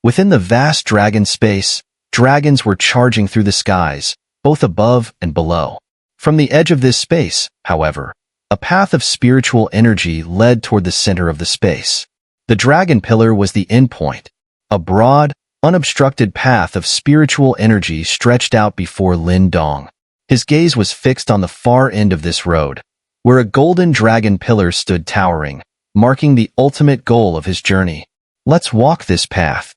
Within the vast dragon space, dragons were charging through the skies, both above and below. From the edge of this space, however, a path of spiritual energy led toward the center of the space. The dragon pillar was the endpoint. A broad, unobstructed path of spiritual energy stretched out before Lin Dong. His gaze was fixed on the far end of this road, where a golden dragon pillar stood towering, marking the ultimate goal of his journey. Let's walk this path.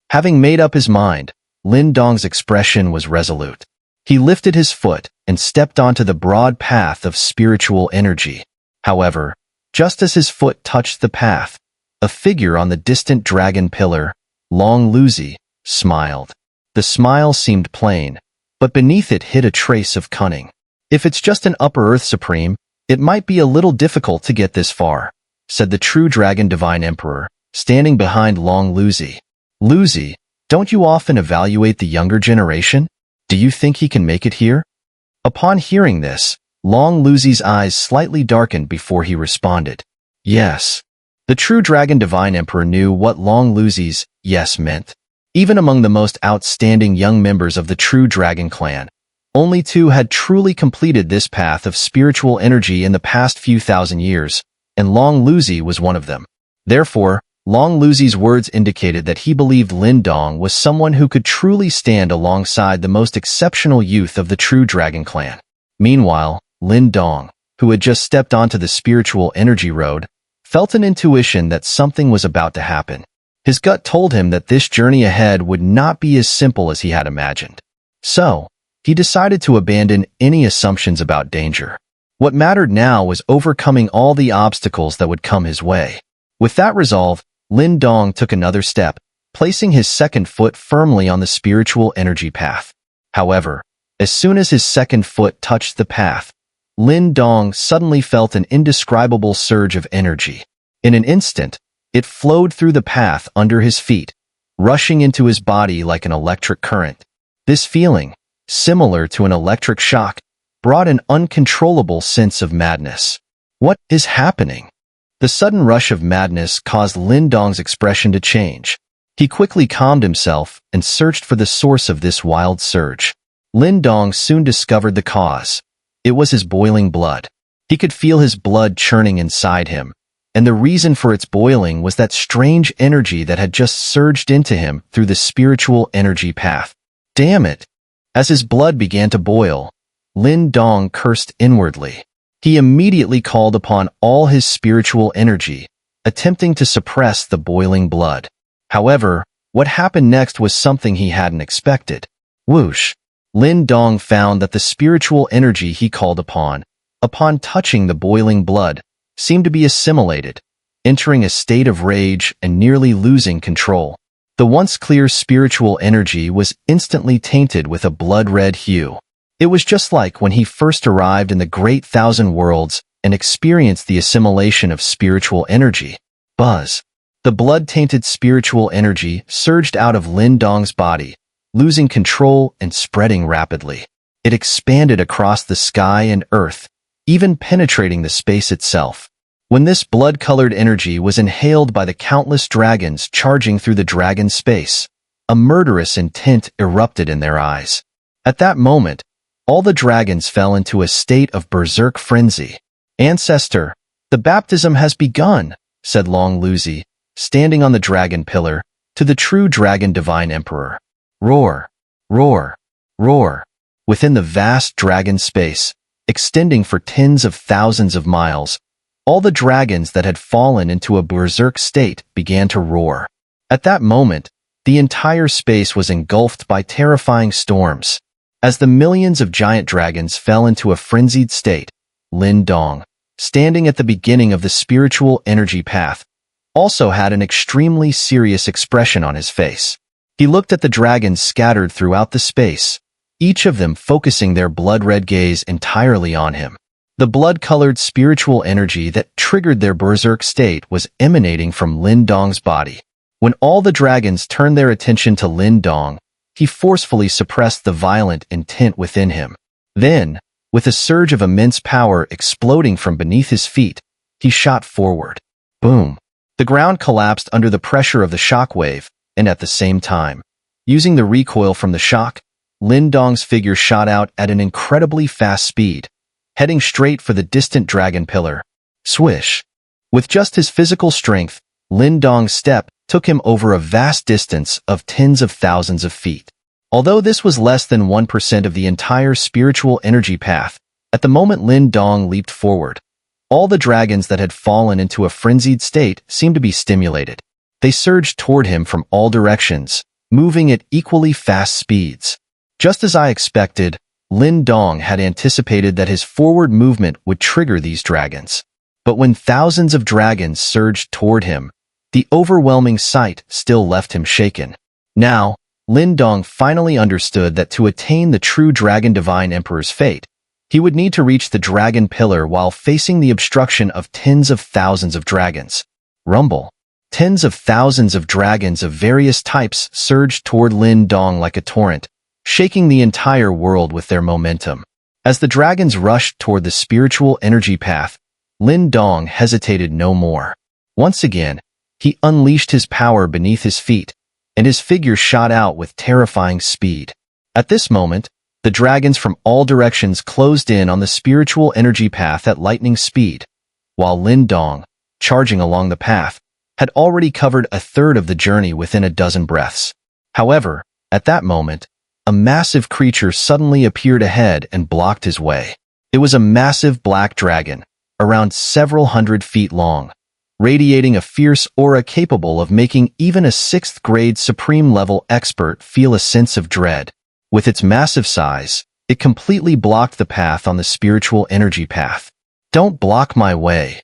Having made up his mind, Lin Dong's expression was resolute. He lifted his foot and stepped onto the broad path of spiritual energy. However, just as his foot touched the path, a figure on the distant dragon pillar, Long Luzi, smiled. The smile seemed plain, but beneath it hid a trace of cunning. If it's just an Upper Earth Supreme, it might be a little difficult to get this far, said the true Dragon Divine Emperor, standing behind Long Luzi. Luzi, don't you often evaluate the younger generation? Do you think he can make it here? Upon hearing this, Long Luzi's eyes slightly darkened before he responded. Yes. The true Dragon Divine Emperor knew what Long Luzi's yes meant. Even among the most outstanding young members of the true Dragon Clan, only two had truly completed this path of spiritual energy in the past few thousand years, and Long Luzi was one of them. Therefore, Long Luzi's words indicated that he believed Lin Dong was someone who could truly stand alongside the most exceptional youth of the true Dragon Clan. Meanwhile, Lin Dong, who had just stepped onto the spiritual energy road, felt an intuition that something was about to happen. His gut told him that this journey ahead would not be as simple as he had imagined. So, he decided to abandon any assumptions about danger. What mattered now was overcoming all the obstacles that would come his way. With that resolve, Lin Dong took another step, placing his second foot firmly on the spiritual energy path. However, as soon as his second foot touched the path, Lin Dong suddenly felt an indescribable surge of energy. In an instant, it flowed through the path under his feet, rushing into his body like an electric current. This feeling, similar to an electric shock, brought an uncontrollable sense of madness. What is happening? The sudden rush of madness caused Lin Dong's expression to change. He quickly calmed himself and searched for the source of this wild surge. Lin Dong soon discovered the cause. It was his boiling blood. He could feel his blood churning inside him, and the reason for its boiling was that strange energy that had just surged into him through the spiritual energy path. Damn it! As his blood began to boil, Lin Dong cursed inwardly. He immediately called upon all his spiritual energy, attempting to suppress the boiling blood. However, what happened next was something he hadn't expected. Whoosh! Lin Dong found that the spiritual energy he called upon touching the boiling blood, seemed to be assimilated, entering a state of rage and nearly losing control. The once clear spiritual energy was instantly tainted with a blood-red hue. It was just like when he first arrived in the Great Thousand Worlds and experienced the assimilation of spiritual energy. Buzz. The blood-tainted spiritual energy surged out of Lin Dong's body, losing control and spreading rapidly. It expanded across the sky and earth, even penetrating the space itself. When this blood-colored energy was inhaled by the countless dragons charging through the dragon space, a murderous intent erupted in their eyes. At that moment, all the dragons fell into a state of berserk frenzy. Ancestor, the baptism has begun, said Long Luzi, standing on the dragon pillar, to the true Dragon Divine Emperor. Roar, roar, roar. Within the vast dragon space, extending for tens of thousands of miles, all the dragons that had fallen into a berserk state began to roar. At that moment, the entire space was engulfed by terrifying storms. As the millions of giant dragons fell into a frenzied state, Lin Dong, standing at the beginning of the spiritual energy path, also had an extremely serious expression on his face. He looked at the dragons scattered throughout the space, each of them focusing their blood-red gaze entirely on him. The blood-colored spiritual energy that triggered their berserk state was emanating from Lin Dong's body. When all the dragons turned their attention to Lin Dong, he forcefully suppressed the violent intent within him. Then, with a surge of immense power exploding from beneath his feet, he shot forward. Boom! The ground collapsed under the pressure of the shockwave, and at the same time. Using the recoil from the shock, Lin Dong's figure shot out at an incredibly fast speed, heading straight for the distant dragon pillar. Swish! With just his physical strength, Lin Dong's step took him over a vast distance of tens of thousands of feet. Although this was less than 1% of the entire spiritual energy path, at the moment Lin Dong leaped forward, all the dragons that had fallen into a frenzied state seemed to be stimulated. They surged toward him from all directions, moving at equally fast speeds. Just as I expected, Lin Dong had anticipated that his forward movement would trigger these dragons. But when thousands of dragons surged toward him, the overwhelming sight still left him shaken. Now, Lin Dong finally understood that to attain the true Dragon Divine Emperor's fate, he would need to reach the dragon pillar while facing the obstruction of tens of thousands of dragons. Rumble. Tens of thousands of dragons of various types surged toward Lin Dong like a torrent, shaking the entire world with their momentum. As the dragons rushed toward the spiritual energy path, Lin Dong hesitated no more. Once again, he unleashed his power beneath his feet, and his figure shot out with terrifying speed. At this moment, the dragons from all directions closed in on the spiritual energy path at lightning speed, while Lin Dong, charging along the path, had already covered a third of the journey within a dozen breaths. However, at that moment, a massive creature suddenly appeared ahead and blocked his way. It was a massive black dragon, around several hundred feet long, radiating a fierce aura capable of making even a 6th-grade supreme-level expert feel a sense of dread. With its massive size, it completely blocked the path on the spiritual energy path. Don't block my way.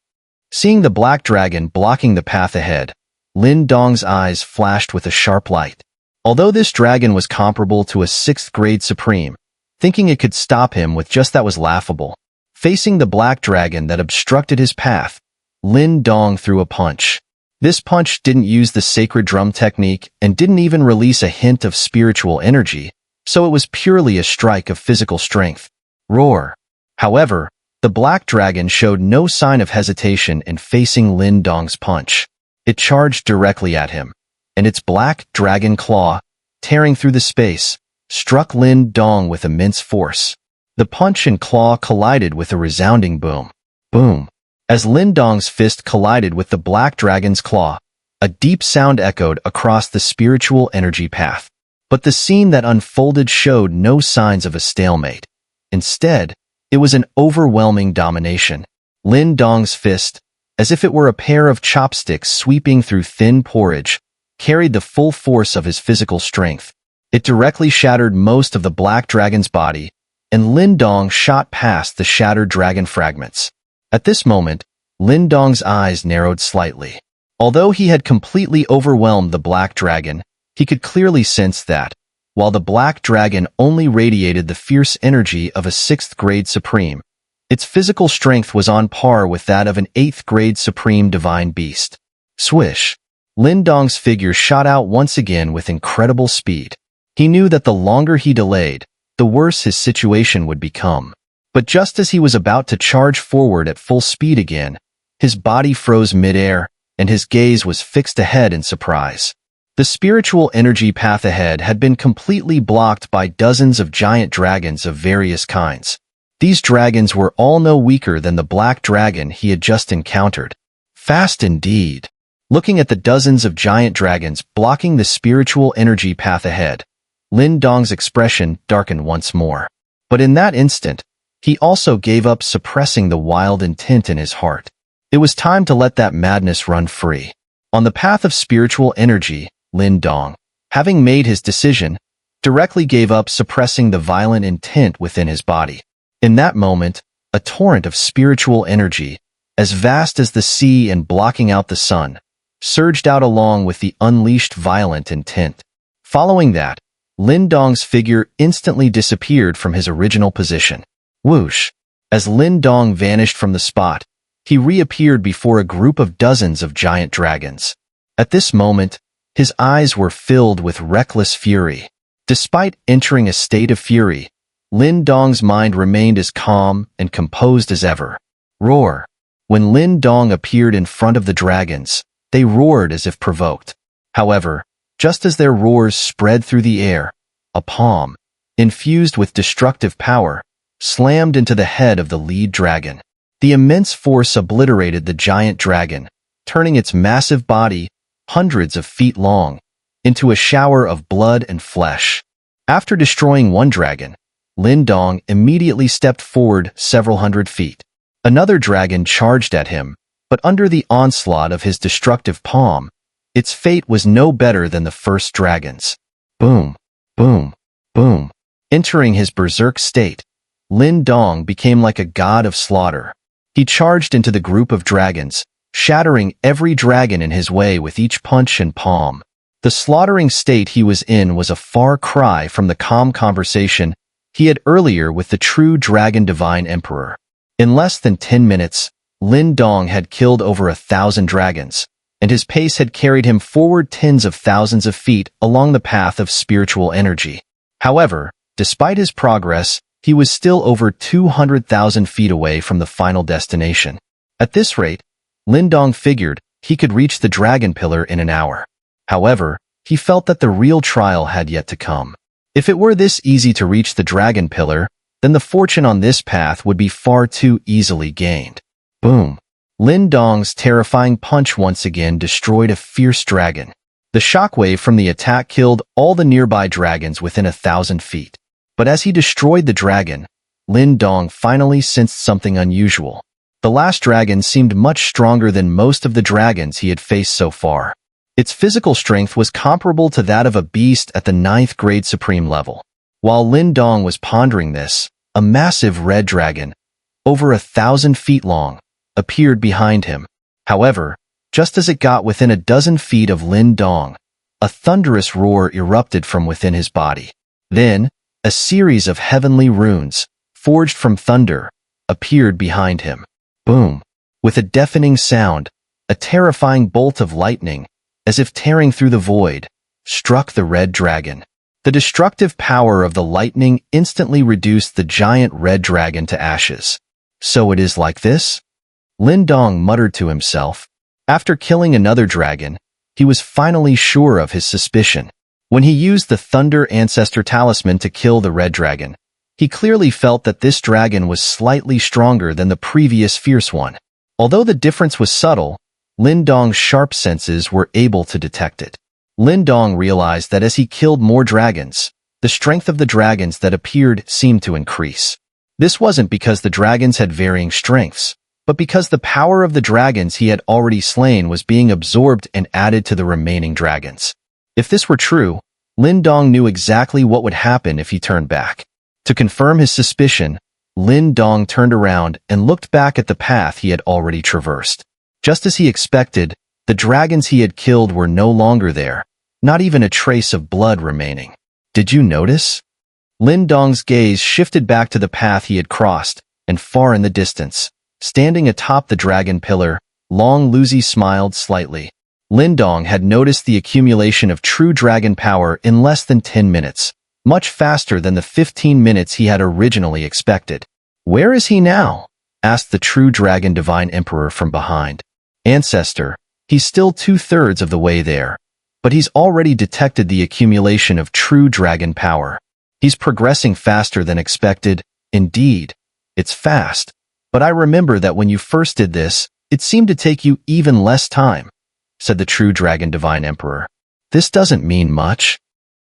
Seeing the black dragon blocking the path ahead, Lin Dong's eyes flashed with a sharp light. Although this dragon was comparable to a 6th-grade supreme, thinking it could stop him with just that was laughable. Facing the black dragon that obstructed his path, Lin Dong threw a punch. This punch didn't use the sacred drum technique and didn't even release a hint of spiritual energy, so it was purely a strike of physical strength. Roar! However, the black dragon showed no sign of hesitation in facing Lin Dong's punch. It charged directly at him, and its black dragon claw, tearing through the space, struck Lin Dong with immense force. The punch and claw collided with a resounding boom. Boom! As Lin Dong's fist collided with the black dragon's claw, a deep sound echoed across the spiritual energy path. But the scene that unfolded showed no signs of a stalemate. Instead, it was an overwhelming domination. Lin Dong's fist, as if it were a pair of chopsticks sweeping through thin porridge, carried the full force of his physical strength. It directly shattered most of the black dragon's body, and Lin Dong shot past the shattered dragon fragments. At this moment, Lin Dong's eyes narrowed slightly. Although he had completely overwhelmed the black dragon, he could clearly sense that, while the black dragon only radiated the fierce energy of a 6th-grade supreme, its physical strength was on par with that of an 8th-grade supreme divine beast. Swish! Lin Dong's figure shot out once again with incredible speed. He knew that the longer he delayed, the worse his situation would become. But just as he was about to charge forward at full speed again, his body froze mid-air, and his gaze was fixed ahead in surprise. The spiritual energy path ahead had been completely blocked by dozens of giant dragons of various kinds. These dragons were all no weaker than the black dragon he had just encountered. Fast indeed. Looking at the dozens of giant dragons blocking the spiritual energy path ahead, Lin Dong's expression darkened once more. But in that instant, he also gave up suppressing the wild intent in his heart. It was time to let that madness run free. On the path of spiritual energy, Lin Dong, having made his decision, directly gave up suppressing the violent intent within his body. In that moment, a torrent of spiritual energy, as vast as the sea and blocking out the sun, surged out along with the unleashed violent intent. Following that, Lin Dong's figure instantly disappeared from his original position. Whoosh! As Lin Dong vanished from the spot, he reappeared before a group of dozens of giant dragons. At this moment, his eyes were filled with reckless fury. Despite entering a state of fury, Lin Dong's mind remained as calm and composed as ever. Roar! When Lin Dong appeared in front of the dragons, they roared as if provoked. However, Just as their roars spread through the air, a palm, infused with destructive power, slammed into the head of the lead dragon. The immense force obliterated the giant dragon, turning its massive body, hundreds of feet long, into a shower of blood and flesh. After destroying one dragon, Lin Dong immediately stepped forward several hundred feet. Another dragon charged at him, but under the onslaught of his destructive palm, its fate was no better than the first dragon's. Boom, boom, boom. Entering his berserk state, Lin Dong became like a god of slaughter. He charged into the group of dragons, shattering every dragon in his way with each punch and palm. The slaughtering state he was in was a far cry from the calm conversation he had earlier with the true Dragon Divine Emperor. In less than 10 minutes, Lin Dong had killed over 1,000 dragons, and his pace had carried him forward tens of thousands of feet along the path of spiritual energy. However, despite his progress, he was still over 200,000 feet away from the final destination. At this rate, Lin Dong figured he could reach the Dragon Pillar in an hour. However, he felt that the real trial had yet to come. If it were this easy to reach the Dragon Pillar, then the fortune on this path would be far too easily gained. Boom! Lin Dong's terrifying punch once again destroyed a fierce dragon. The shockwave from the attack killed all the nearby dragons within 1,000 feet. But as he destroyed the dragon, Lin Dong finally sensed something unusual. The last dragon seemed much stronger than most of the dragons he had faced so far. Its physical strength was comparable to that of a beast at the 9th grade supreme level. While Lin Dong was pondering this, a massive red dragon, over 1,000 feet long, appeared behind him. However, just as it got within a dozen feet of Lin Dong, a thunderous roar erupted from within his body. Then, a series of heavenly runes, forged from thunder, appeared behind him. Boom! With a deafening sound, a terrifying bolt of lightning, as if tearing through the void, struck the red dragon. The destructive power of the lightning instantly reduced the giant red dragon to ashes. So it is like this? Lin Dong muttered to himself. After killing another dragon, he was finally sure of his suspicion. When he used the Thunder Ancestor Talisman to kill the red dragon, he clearly felt that this dragon was slightly stronger than the previous fierce one. Although the difference was subtle, Lin Dong's sharp senses were able to detect it. Lin Dong realized that as he killed more dragons, the strength of the dragons that appeared seemed to increase. This wasn't because the dragons had varying strengths, but because the power of the dragons he had already slain was being absorbed and added to the remaining dragons. If this were true, Lin Dong knew exactly what would happen if he turned back. To confirm his suspicion, Lin Dong turned around and looked back at the path he had already traversed. Just as he expected, the dragons he had killed were no longer there, not even a trace of blood remaining. Did you notice? Lin Dong's gaze shifted back to the path he had crossed, and far in the distance, standing atop the dragon pillar, Long Luzi smiled slightly. Lin Dong had noticed the accumulation of true dragon power in less than 10 minutes, much faster than the 15 minutes he had originally expected. "Where is he now?" asked the true Dragon Divine Emperor from behind. "Ancestor, he's still 2/3 of the way there, but he's already detected the accumulation of true dragon power. He's progressing faster than expected. Indeed, it's fast. But I remember that when you first did this, it seemed to take you even less time," said the true Dragon Divine Emperor. "This doesn't mean much."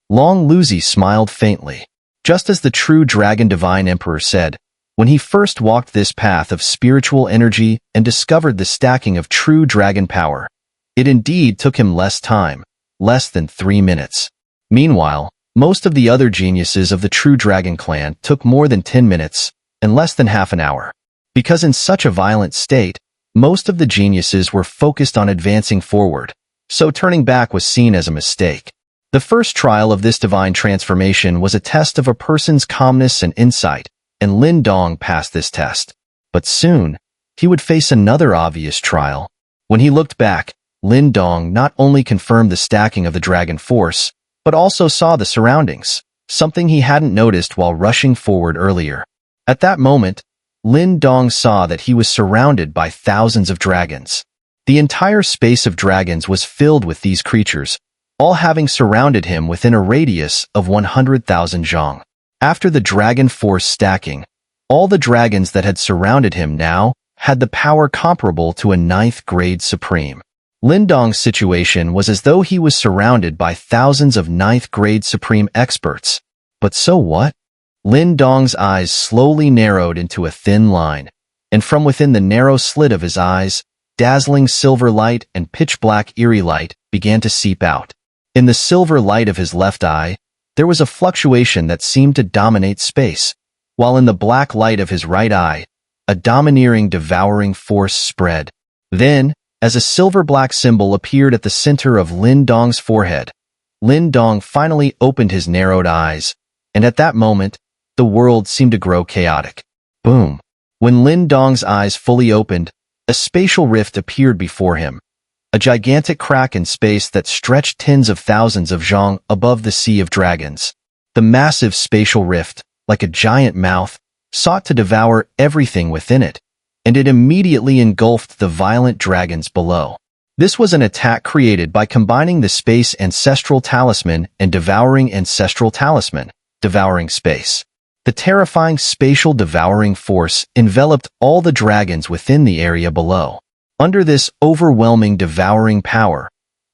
Long Luzi smiled faintly. Just as the true Dragon Divine Emperor said, when he first walked this path of spiritual energy and discovered the stacking of true dragon power, it indeed took him less time, less than 3 minutes. Meanwhile, most of the other geniuses of the true dragon clan took more than 10 minutes and less than half an hour. Because in such a violent state, most of the geniuses were focused on advancing forward, so turning back was seen as a mistake. The first trial of this divine transformation was a test of a person's calmness and insight, and Lin Dong passed this test. But soon, he would face another obvious trial. When he looked back, Lin Dong not only confirmed the stacking of the dragon force, but also saw the surroundings, something he hadn't noticed while rushing forward earlier. At that moment, Lin Dong saw that he was surrounded by thousands of dragons. The entire space of dragons was filled with these creatures, all having surrounded him within a radius of 100,000 zhang. After the dragon force stacking, all the dragons that had surrounded him now had the power comparable to a 9th grade supreme. Lin Dong's situation was as though he was surrounded by thousands of 9th grade supreme experts. But so what? Lin Dong's eyes slowly narrowed into a thin line, and from within the narrow slit of his eyes, dazzling silver light and pitch-black eerie light began to seep out. In the silver light of his left eye, there was a fluctuation that seemed to dominate space, while in the black light of his right eye, a domineering, devouring force spread. Then, as a silver-black symbol appeared at the center of Lin Dong's forehead, Lin Dong finally opened his narrowed eyes, and at that moment, the world seemed to grow chaotic. Boom! When Lin Dong's eyes fully opened, a spatial rift appeared before him, a gigantic crack in space that stretched tens of thousands of zhang above the sea of dragons. The massive spatial rift, like a giant mouth, sought to devour everything within it, and it immediately engulfed the violent dragons below. This was an attack created by combining the space ancestral talisman and devouring ancestral talisman, devouring space. The terrifying spatial devouring force enveloped all the dragons within the area below. Under this overwhelming devouring power,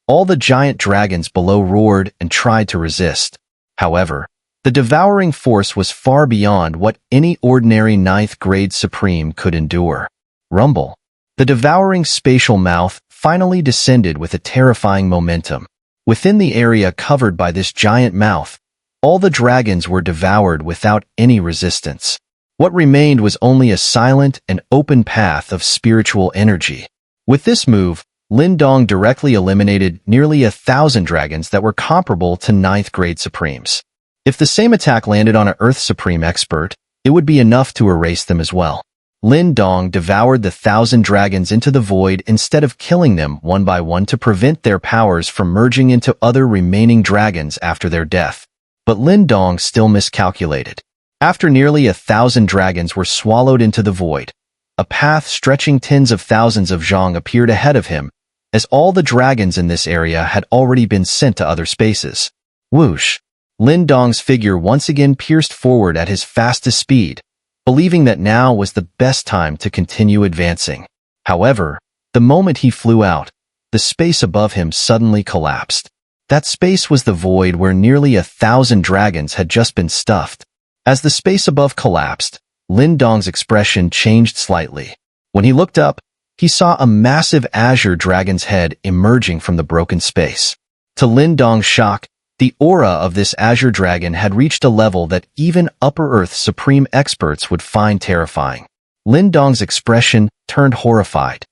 all the giant dragons below roared and tried to resist. However, the devouring force was far beyond what any ordinary 9th grade supreme could endure. Rumble. The devouring spatial mouth finally descended with a terrifying momentum. Within the area covered by this giant mouth, all the dragons were devoured without any resistance. What remained was only a silent and open path of spiritual energy. With this move, Lin Dong directly eliminated nearly 1,000 dragons that were comparable to 9th grade supremes. If the same attack landed on an Earth Supreme expert, it would be enough to erase them as well. Lin Dong devoured the 1,000 dragons into the void instead of killing them one by one to prevent their powers from merging into other remaining dragons after their death. But Lin Dong still miscalculated. After nearly 1,000 dragons were swallowed into the void, a path stretching tens of thousands of zhang appeared ahead of him, as all the dragons in this area had already been sent to other spaces. Whoosh! Lin Dong's figure once again pierced forward at his fastest speed, believing that now was the best time to continue advancing. However, the moment he flew out, the space above him suddenly collapsed. That space was the void where nearly 1,000 dragons had just been stuffed. As the space above collapsed, Lin Dong's expression changed slightly. When he looked up, he saw a massive azure dragon's head emerging from the broken space. To Lin Dong's shock, the aura of this azure dragon had reached a level that even Upper Earth Supreme experts would find terrifying. Lin Dong's expression turned horrified.